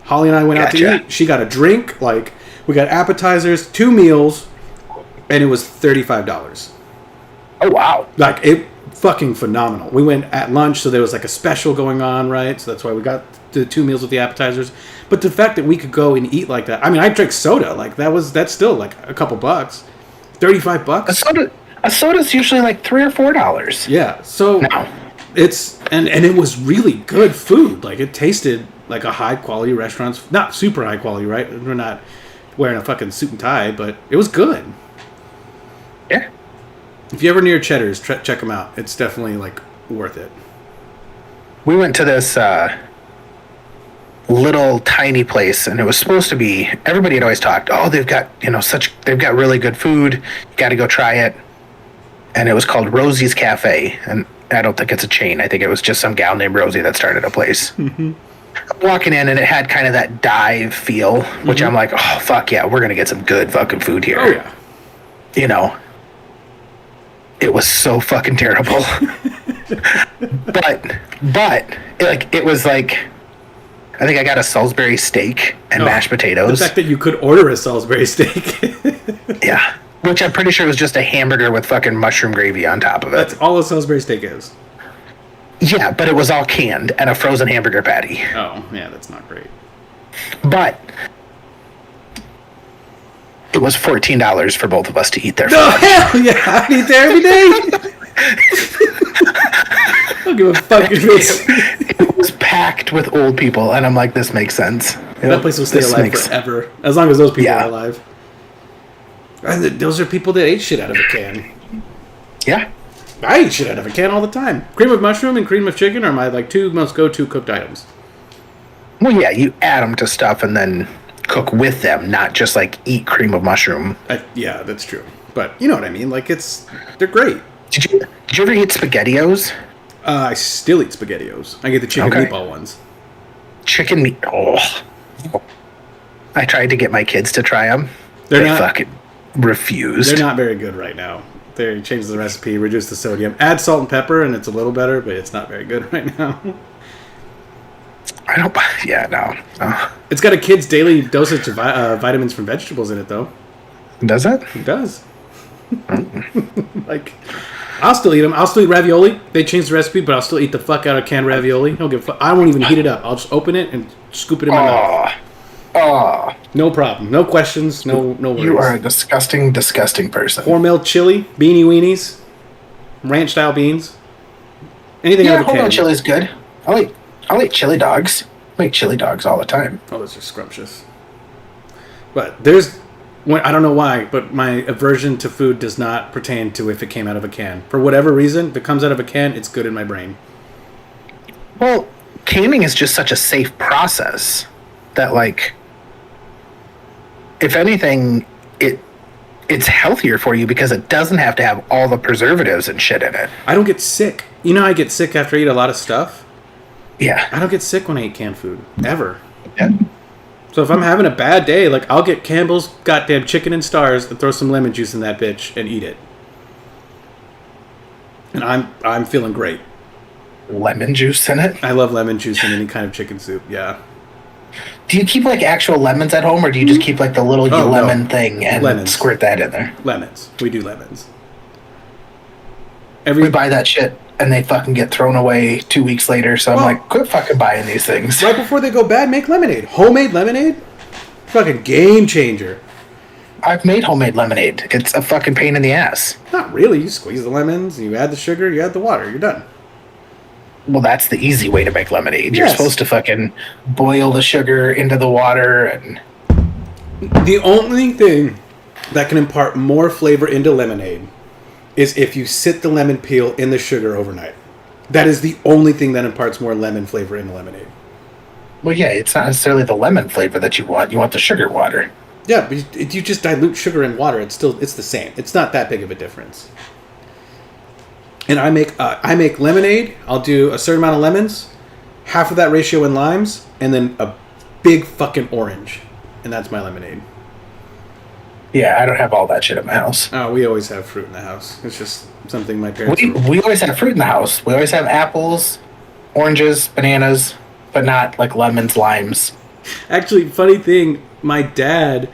Holly and I went out to eat. She got a drink, like, we got appetizers, 2 meals, and it was $35. Oh, wow. Like, it fucking phenomenal. We went at lunch, so there was like a special going on, right? So that's why we got the 2 meals with the appetizers. But the fact that we could go and eat like that, I mean, I drank soda, like that's still like a couple bucks. $35? A soda's usually like $3 or $4. Yeah, so no. It's and it was really good food. Like, it tasted like a high quality restaurant, not super high quality, right? We're not wearing a fucking suit and tie, but it was good. Yeah. If you're ever near Cheddar's, check them out. It's definitely like worth it. We went to this little tiny place, and it was supposed to be, everybody had always talked, oh, they've got really good food, you got to go try it. And it was called Rosie's Cafe, and I don't think it's a chain. I think it was just some gal named Rosie that started a place. Mm-hmm. I'm walking in, and it had kind of that dive feel, which I'm like, oh, fuck yeah, we're going to get some good fucking food here. Oh, yeah. You know, it was so fucking terrible. but it was like, I think I got a Salisbury steak and mashed potatoes. The fact that you could order a Salisbury steak. Yeah. Which I'm pretty sure was just a hamburger with fucking mushroom gravy on top of it. That's all a Salisbury steak is. Yeah, but it was all canned and a frozen hamburger patty. Oh, yeah, that's not great. But it was $14 for both of us to eat there. No, hell yeah, I eat there every day. I don't give a fuck if it's... It was packed with old people, and I'm like, this makes sense. That place will stay alive forever, as long as those people are alive. And those are people that ate shit out of a can. Yeah. I eat shit out of a can all the time. Cream of mushroom and cream of chicken are my two most go-to cooked items. Well, yeah, you add them to stuff and then cook with them, not just like eat cream of mushroom. Yeah, that's true. But you know what I mean? Like they're great. Did you ever eat SpaghettiOs? I still eat SpaghettiOs. I get the chicken meatball ones. Chicken meat. Oh. I tried to get my kids to try them. They fucking refused. They're not very good right now. They changed the recipe, reduced the sodium, add salt and pepper, and it's a little better, but it's not very good right now. I don't. Yeah, no. It's got a kid's daily dosage of vitamins from vegetables in it, though. Does it? It does. Like, I'll still eat them. I'll still eat ravioli. They changed the recipe, but I'll still eat the fuck out of canned ravioli. I don't give a fuck. I won't even heat it up. I'll just open it and scoop it in my mouth. Oh. No problem. No questions. No worries. You are a disgusting, disgusting person. Hormel chili, beanie weenies, ranch style beans. Anything out of a can. Hormel chili is good. I'll eat chili dogs. I make chili dogs all the time. Oh, those are scrumptious. But I don't know why, but my aversion to food does not pertain to if it came out of a can. For whatever reason, if it comes out of a can, it's good in my brain. Well, canning is just such a safe process that, like, if anything, it's healthier for you because it doesn't have to have all the preservatives and shit in it. I don't get sick. You know, I get sick after I eat a lot of stuff. Yeah. I don't get sick when I eat canned food. Ever. Yeah. So if I'm having a bad day, like, I'll get Campbell's goddamn chicken and stars and throw some lemon juice in that bitch and eat it. And I'm feeling great. Lemon juice in it? I love lemon juice in any kind of chicken soup, yeah. Do you keep, like, actual lemons at home, or do you just keep, like, the little lemon thing and squirt that in there? Lemons. We do lemons. We buy that shit, and they fucking get thrown away 2 weeks later, so I'm like, quit fucking buying these things. Right before they go bad, make lemonade. Homemade lemonade? Fucking game changer. I've made homemade lemonade. It's a fucking pain in the ass. Not really. You squeeze the lemons, you add the sugar, you add the water, you're done. Well, that's the easy way to make lemonade. You're supposed to fucking boil the sugar into the water and... The only thing that can impart more flavor into lemonade is if you sit the lemon peel in the sugar overnight. That is the only thing that imparts more lemon flavor into lemonade. Well, yeah, it's not necessarily the lemon flavor that you want. You want the sugar water. Yeah, but you just dilute sugar in water. It's the same. It's not that big of a difference. And I make lemonade. I'll do a certain amount of lemons, half of that ratio in limes, and then a big fucking orange, and that's my lemonade. Yeah, I don't have all that shit in my house. Oh, we always have fruit in the house. It's just something my parents. We always have fruit in the house. We always have apples, oranges, bananas, but not like lemons, limes. Actually, funny thing, my dad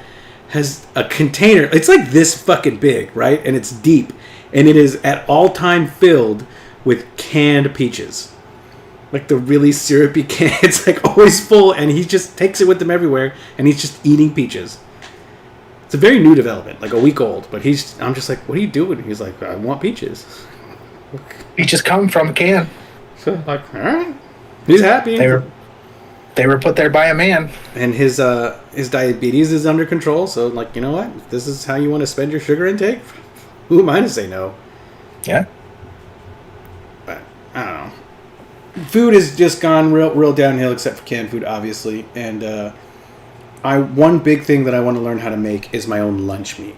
has a container. It's like this fucking big, right? And it's deep. And it is at all time filled with canned peaches. Like the really syrupy can. It's like always full, and he just takes it with him everywhere, and he's just eating peaches. It's a very new development, like a week old. But I'm just like, what are you doing? He's like, I want peaches. Peaches come from a can. So I'm like, all right. He's happy. They were put there by a man. And his diabetes is under control, so like, you know what? If this is how you want to spend your sugar intake, who am I to say no? Yeah. But I don't know. Food has just gone real downhill, except for canned food, obviously. And one big thing that I want to learn how to make is my own lunch meat.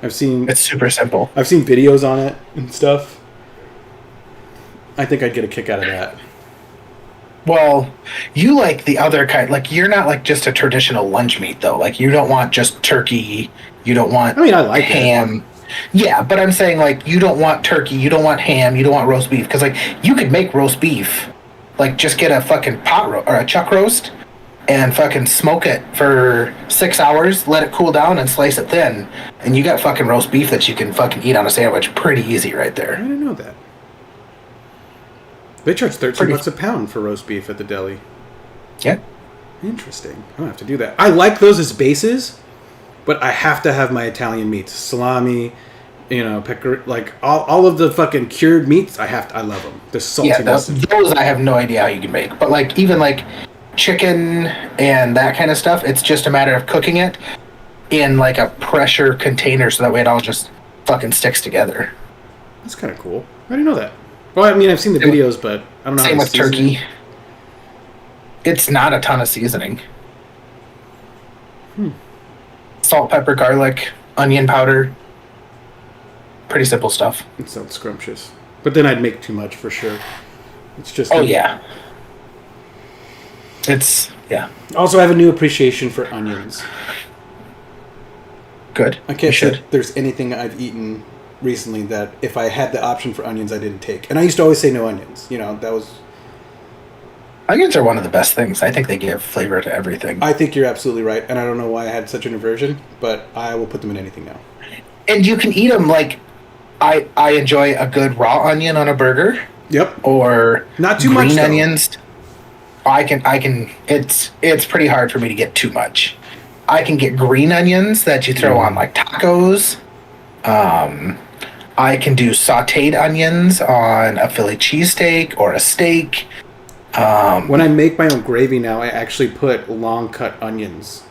It's super simple. I've seen videos on it and stuff. I think I'd get a kick out of that. Well, you like the other kind. Like, you're not like just a traditional lunch meat, though. Like, you don't want just turkey. You don't want I like ham. It. Yeah, but I'm saying, like, you don't want turkey. You don't want ham. You don't want roast beef. Because, like, you could make roast beef. Like, just get a fucking or a chuck roast. and fucking smoke it for 6 hours, let it cool down, and slice it thin. And you got fucking roast beef that you can fucking eat on a sandwich pretty easy right I there. didn't know that. They charge $13 a pound for roast beef at the deli. Yeah. Interesting. I'm gonna have to do that. I like those as bases, but I have to have my Italian meats, salami, pecor, like all of the fucking cured meats. I love them. The saltiness. Yeah, those I have no idea how you can make. But like even like chicken and that kind of stuff, it's just a matter of cooking it in like a pressure container so that way it all just fucking sticks together. That's kind of cool. I didn't know that. Well, I mean, I've seen the videos, but I don't know. Same with turkey. It's not a ton of seasoning. Salt, pepper, garlic, onion powder. Pretty simple stuff. It sounds scrumptious. But then I'd make too much for sure. It's just... Oh, yeah. It's... Yeah. Also, I have a new appreciation for onions. Good. I can't say there's anything I've eaten recently that if I had the option for onions, I didn't take. And I used to always say no onions. That was... Onions are one of the best things. I think they give flavor to everything. I think you're absolutely right. And I don't know why I had such an aversion, but I will put them in anything now. And you can eat them like... I enjoy a good raw onion on a burger. Yep. Or not too much green onions. I can it's pretty hard for me to get too much. I can get green onions that you throw on like tacos. I can do sauteed onions on a Philly cheesesteak or a steak. When I make my own gravy now, I actually put long cut onions,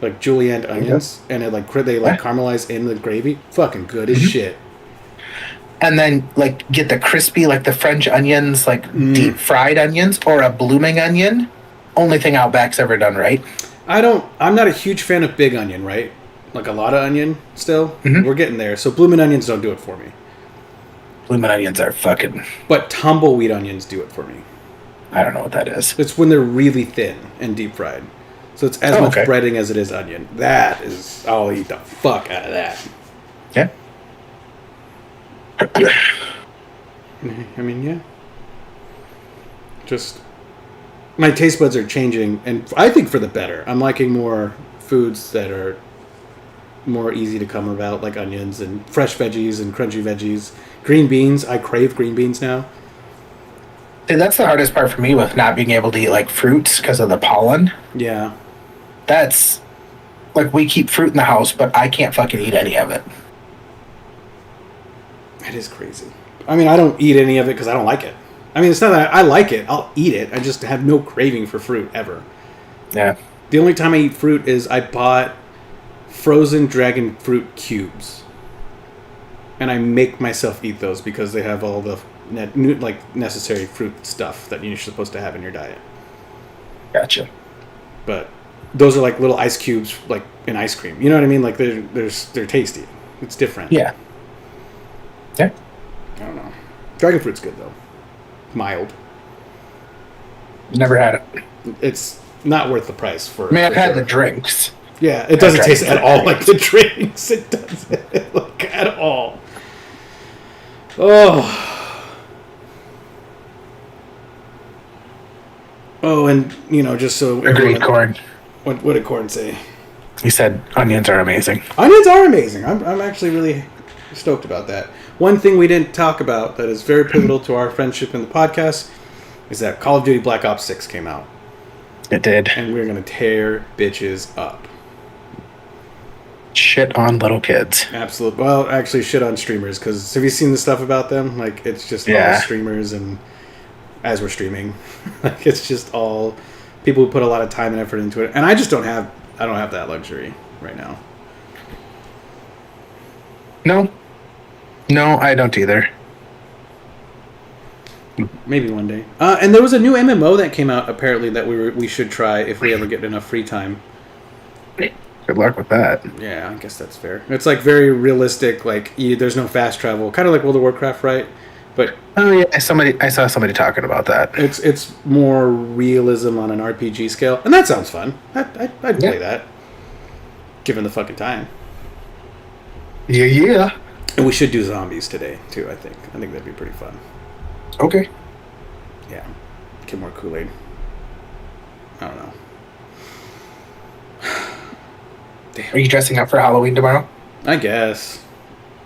like julienne onions, and they caramelize in the gravy. Fucking good as shit. And then like get the crispy, like the French onions, like deep fried onions, or a blooming onion. Only thing Outback's ever done right. I'm not a huge fan of big onion, right? Like a lot of onion still. We're getting there. So blooming onions don't do it for me. Blooming onions are fucking... But tumbleweed onions do it for me. I don't know what that is. It's when they're really thin and deep fried. So it's as much breading as it is onion. That is... I'll eat the fuck out of that. Yeah. I mean, yeah. Just... My taste buds are changing, and I think for the better. I'm liking more foods that are more easy to come about, like onions and fresh veggies and crunchy veggies. Green beans. I crave green beans now. Dude, that's the hardest part for me with not being able to eat like fruits because of the pollen. Yeah. That's like we keep fruit in the house, but I can't fucking eat any of it. It is crazy. I mean, I don't eat any of it because I don't like it. I mean, it's not that I like it. I'll eat it. I just have no craving for fruit ever. Yeah. The only time I eat fruit is I bought frozen dragon fruit cubes. And I make myself eat those because they have all the necessary fruit stuff that you're supposed to have in your diet. Gotcha. But those are like little ice cubes, like in ice cream. You know what I mean? Like they're tasty. It's different. Yeah. Yeah. I don't know. Dragon fruit's good though. Mild. Never had it. It's not worth the price for... I mean, I've had the drinks. Yeah, it doesn't taste at all like the drinks. It doesn't look at all. Oh. Oh, and, just so... Agreed, Corn. What did Corn say? He said onions are amazing. Onions are amazing. I'm actually really stoked about that. One thing we didn't talk about that is very pivotal to our friendship in the podcast is that Call of Duty Black Ops 6 came out. It did. And we're going to tear bitches up. Shit on little kids. Absolutely. Well, actually, shit on streamers, because have you seen the stuff about them? Like, it's just all streamers, and as we're streaming, like, it's just all people who put a lot of time and effort into it. And I just don't have that luxury right now. No, I don't either. Maybe one day. And there was a new MMO that came out, apparently, that we should try if we ever get enough free time. Good luck with that. Yeah, I guess that's fair. It's like very realistic, like there's no fast travel, kind of like World of Warcraft, right? But oh yeah, I saw somebody talking about that. It's more realism on an RPG scale, and that sounds fun. I'd play that, given the fucking time. Yeah. And we should do zombies today too. I think that'd be pretty fun. Okay. Yeah, get more Kool-Aid. I don't know. Are you dressing up for Halloween tomorrow? I guess.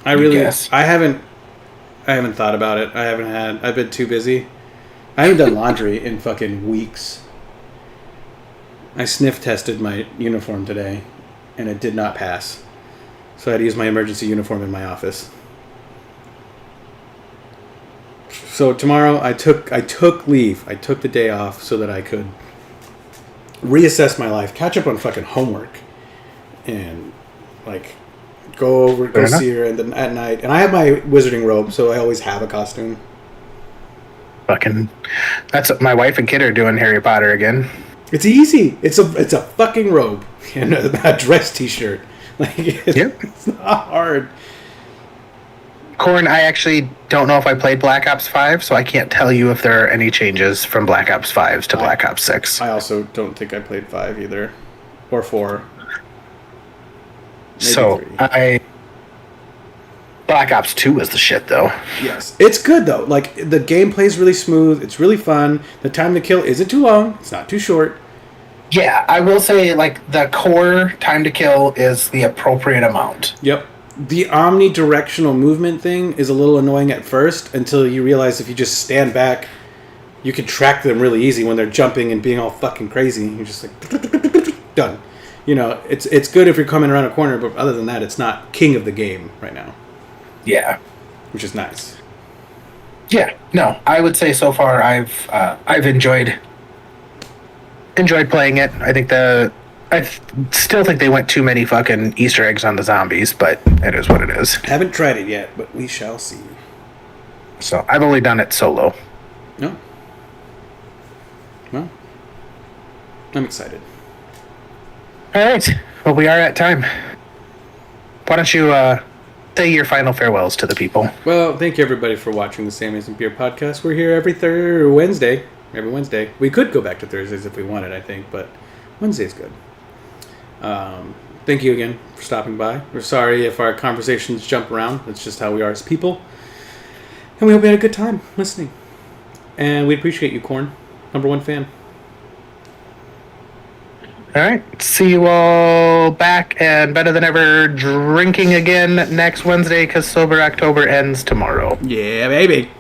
Guess. I haven't thought about it. I've been too busy. I haven't done laundry in fucking weeks. I sniff tested my uniform today, and it did not pass. So I had to use my emergency uniform in my office. So tomorrow I took leave. I took the day off so that I could reassess my life, catch up on fucking homework, and like go see her and then at night. And I have my wizarding robe, so I always have a costume. Fucking, that's what my wife and kid are doing. Harry Potter again. It's easy. It's a fucking robe and a dress T-shirt. Like it's not hard. Corn, I actually don't know if I played Black Ops 5, so I can't tell you if there are any changes from Black Ops 5 to Black Ops 6. I also don't think I played 5 either. Or 4. Maybe so, 3. Black Ops 2 was the shit, though. Yes. It's good, though. Like, the gameplay is really smooth. It's really fun. The time to kill isn't too long. It's not too short. Yeah, I will say, like, the core time to kill is the appropriate amount. Yep. The omnidirectional movement thing is a little annoying at first until you realize if you just stand back, you can track them really easy when they're jumping and being all fucking crazy. You're just like, done. You know, it's good if you're coming around a corner, but other than that, it's not king of the game right now. Yeah. Which is nice. Yeah, no, I would say so far I've enjoyed playing it. I still think they went too many fucking Easter eggs on the zombies, but it is what it is. Haven't tried it yet, but we shall see. So I've only done it solo. No. Well, I'm excited. All right. Well, we are at time. Why don't you say your final farewells to the people? Well, thank you everybody for watching the Sammy's and Beer podcast. We're here every Wednesday. Every Wednesday. We could go back to Thursdays if we wanted, I think, but Wednesday's good. Thank you again for stopping by. We're sorry if our conversations jump around. That's just how we are as people. And we hope you had a good time listening. And we appreciate you, Corn. #1 fan. All right. See you all back and better than ever drinking again next Wednesday because Sober October ends tomorrow. Yeah, baby.